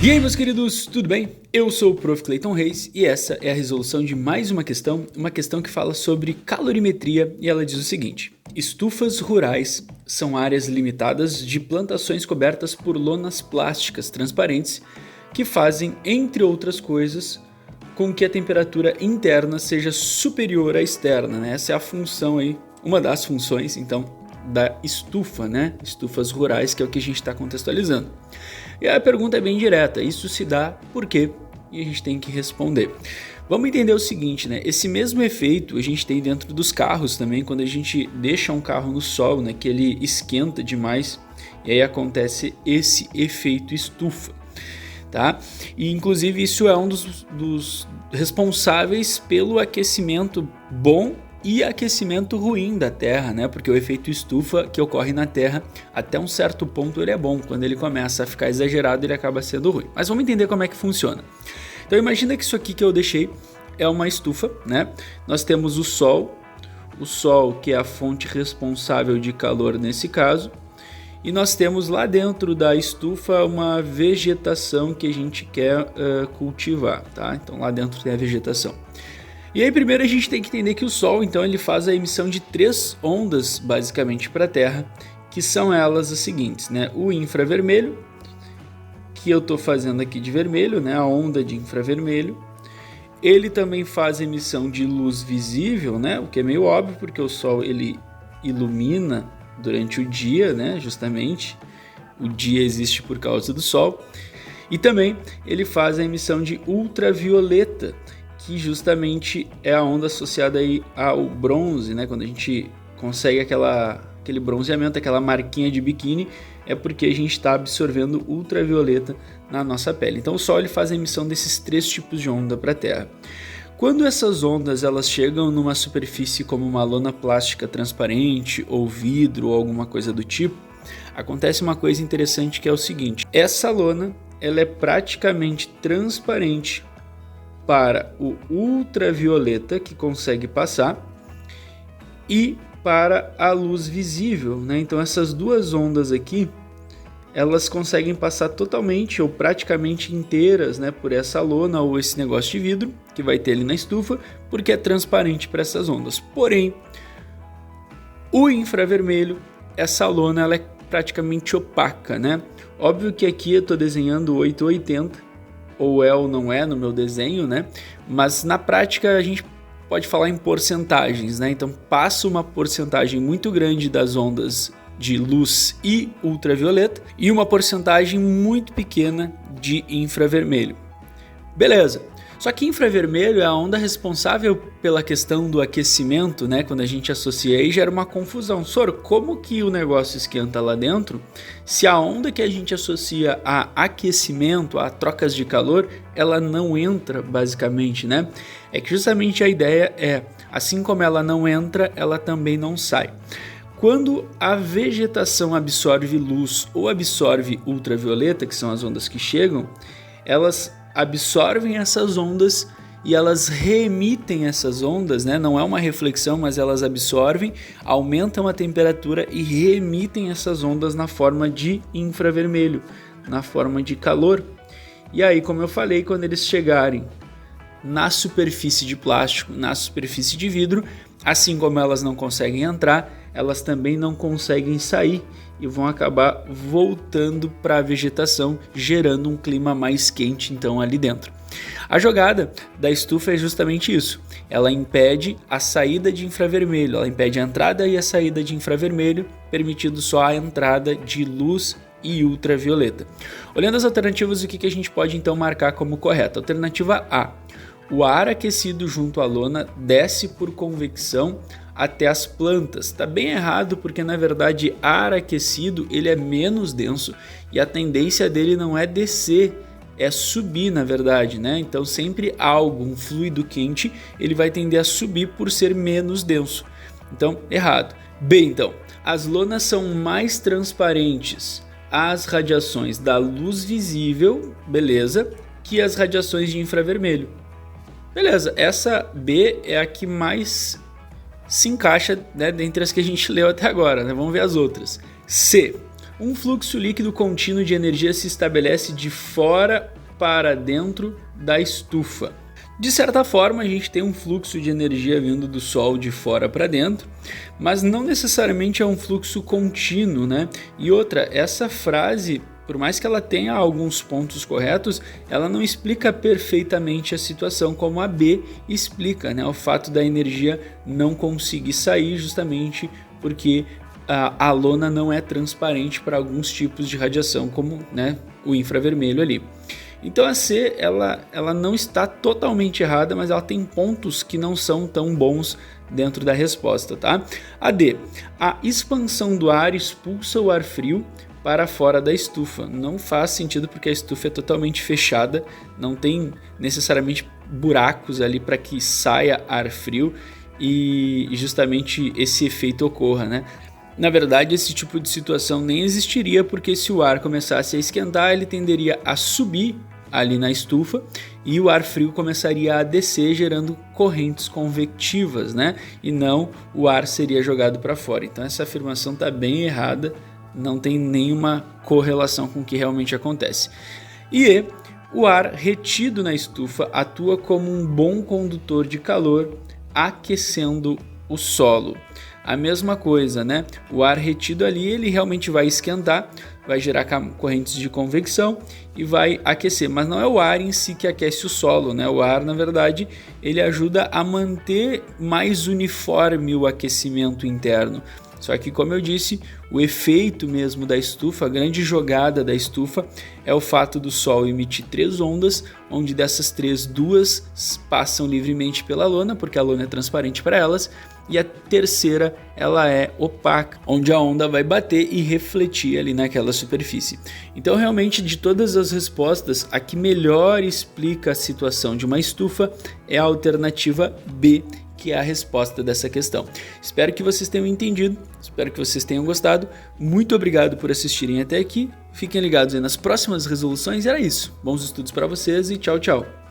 E aí, meus queridos, tudo bem? Eu sou o Prof. Clayton Reis e essa é a resolução de mais uma questão que fala sobre calorimetria e ela diz o seguinte: estufas rurais são áreas limitadas de plantações cobertas por lonas plásticas transparentes que fazem, entre outras coisas, com que a temperatura interna seja superior à externa, né? Essa é a função aí, uma das funções, então, da estufa, né? Estufas rurais, que é o que a gente está contextualizando. E a pergunta é bem direta, isso se dá por quê? E a gente tem que responder. Vamos entender o seguinte, né? Esse mesmo efeito a gente tem dentro dos carros também, quando a gente deixa um carro no sol, né? Que ele esquenta demais e aí acontece esse efeito estufa, tá? E inclusive isso é um dos responsáveis pelo aquecimento bom e aquecimento ruim da Terra, né? Porque o efeito estufa que ocorre na Terra, até um certo ponto ele é bom. Quando ele começa a ficar exagerado, ele acaba sendo ruim. Mas vamos entender como é que funciona. Então imagina que isso aqui que eu deixei é uma estufa, né? Nós temos o Sol que é a fonte responsável de calor nesse caso. E nós temos lá dentro da estufa uma vegetação que a gente quer cultivar, tá? Então lá dentro tem a vegetação. E aí primeiro a gente tem que entender que o Sol, então, ele faz a emissão de 3 ondas, basicamente, para a Terra, que são elas as seguintes, né? O infravermelho, que eu estou fazendo aqui de vermelho, né? A onda de infravermelho. Ele também faz emissão de luz visível, né? O que é meio óbvio, porque o Sol, ele ilumina durante o dia, né? Justamente, o dia existe por causa do Sol. E também ele faz a emissão de ultravioleta, que justamente é a onda associada aí ao bronze, né? Quando a gente consegue aquele bronzeamento, aquela marquinha de biquíni, é porque a gente está absorvendo ultravioleta na nossa pele. Então o Sol ele faz a emissão desses 3 tipos de onda para a Terra. Quando essas ondas elas chegam numa superfície como uma lona plástica transparente ou vidro ou alguma coisa do tipo, acontece uma coisa interessante que é o seguinte: essa lona ela é praticamente transparente para o ultravioleta que consegue passar e para a luz visível, né? Então essas duas ondas aqui, elas conseguem passar totalmente ou praticamente inteiras, né, por essa lona ou esse negócio de vidro que vai ter ali na estufa, porque é transparente para essas ondas. Porém, o infravermelho, essa lona ela é praticamente opaca, né? Óbvio que aqui eu estou desenhando 880, ou é ou não é no meu desenho, né? Mas na prática a gente pode falar em porcentagens, né? Então passa uma porcentagem muito grande das ondas de luz e ultravioleta e uma porcentagem muito pequena de infravermelho. Beleza. Só que infravermelho é a onda responsável pela questão do aquecimento, né? Quando a gente associa aí, gera uma confusão. Soro, como que o negócio esquenta lá dentro se a onda que a gente associa a aquecimento, a trocas de calor, ela não entra, basicamente, né? É que justamente a ideia é, assim como ela não entra, ela também não sai. Quando a vegetação absorve luz ou absorve ultravioleta, que são as ondas que chegam, elas absorvem essas ondas e elas reemitem essas ondas, né? Não é uma reflexão, mas elas absorvem, aumentam a temperatura e reemitem essas ondas na forma de infravermelho, na forma de calor. E aí, como eu falei, quando eles chegarem na superfície de plástico, na superfície de vidro, assim como elas não conseguem entrar, elas também não conseguem sair e vão acabar voltando para a vegetação, gerando um clima mais quente então ali dentro. A jogada da estufa é justamente isso, ela impede a saída de infravermelho, ela impede a entrada e a saída de infravermelho, permitindo só a entrada de luz e ultravioleta. Olhando as alternativas, o que a gente pode então marcar como correto? Alternativa A: o ar aquecido junto à lona desce por convecção até as plantas. Está bem errado, porque na verdade ar aquecido ele é menos denso e a tendência dele não é descer, é subir, na verdade, né? Então sempre algo, um fluido quente, ele vai tender a subir por ser menos denso. Então, errado. B, então, as lonas são mais transparentes às radiações da luz visível, beleza, que as radiações de infravermelho. Beleza, essa B é a que mais se encaixa, né, dentre as que a gente leu até agora, né? Vamos ver as outras. C: Um fluxo líquido contínuo de energia se estabelece de fora para dentro da estufa. De certa forma, a gente tem um fluxo de energia vindo do Sol de fora para dentro, mas não necessariamente é um fluxo contínuo, né? E outra, essa frase, por mais que ela tenha alguns pontos corretos, ela não explica perfeitamente a situação como a B explica, né? O fato da energia não conseguir sair justamente porque a lona não é transparente para alguns tipos de radiação, como, né, o infravermelho ali. Então a C ela não está totalmente errada, mas ela tem pontos que não são tão bons dentro da resposta, tá? A D, a expansão do ar expulsa o ar frio para fora da estufa. Não faz sentido porque a estufa é totalmente fechada, não tem necessariamente buracos ali para que saia ar frio e justamente esse efeito ocorra, né? Na verdade, esse tipo de situação nem existiria, porque se o ar começasse a esquentar, ele tenderia a subir ali na estufa e o ar frio começaria a descer, gerando correntes convectivas, né? E não o ar seria jogado para fora. Então essa afirmação está bem errada, não tem nenhuma correlação com o que realmente acontece. E o ar retido na estufa atua como um bom condutor de calor, aquecendo o solo. A mesma coisa, né? O ar retido ali, ele realmente vai esquentar, vai gerar correntes de convecção e vai aquecer, mas não é o ar em si que aquece o solo, né? O ar, na verdade, ele ajuda a manter mais uniforme o aquecimento interno. Só que, como eu disse, o efeito mesmo da estufa, a grande jogada da estufa é o fato do Sol emitir 3 ondas, onde dessas 3, 2 passam livremente pela lona, porque a lona é transparente para elas, e a terceira ela é opaca, onde a onda vai bater e refletir ali naquela superfície. Então realmente, de todas as respostas, a que melhor explica a situação de uma estufa é a alternativa B, que é a resposta dessa questão. Espero que vocês tenham entendido, espero que vocês tenham gostado. Muito obrigado por assistirem até aqui. Fiquem ligados aí nas próximas resoluções. Era isso. Bons estudos para vocês e tchau, tchau.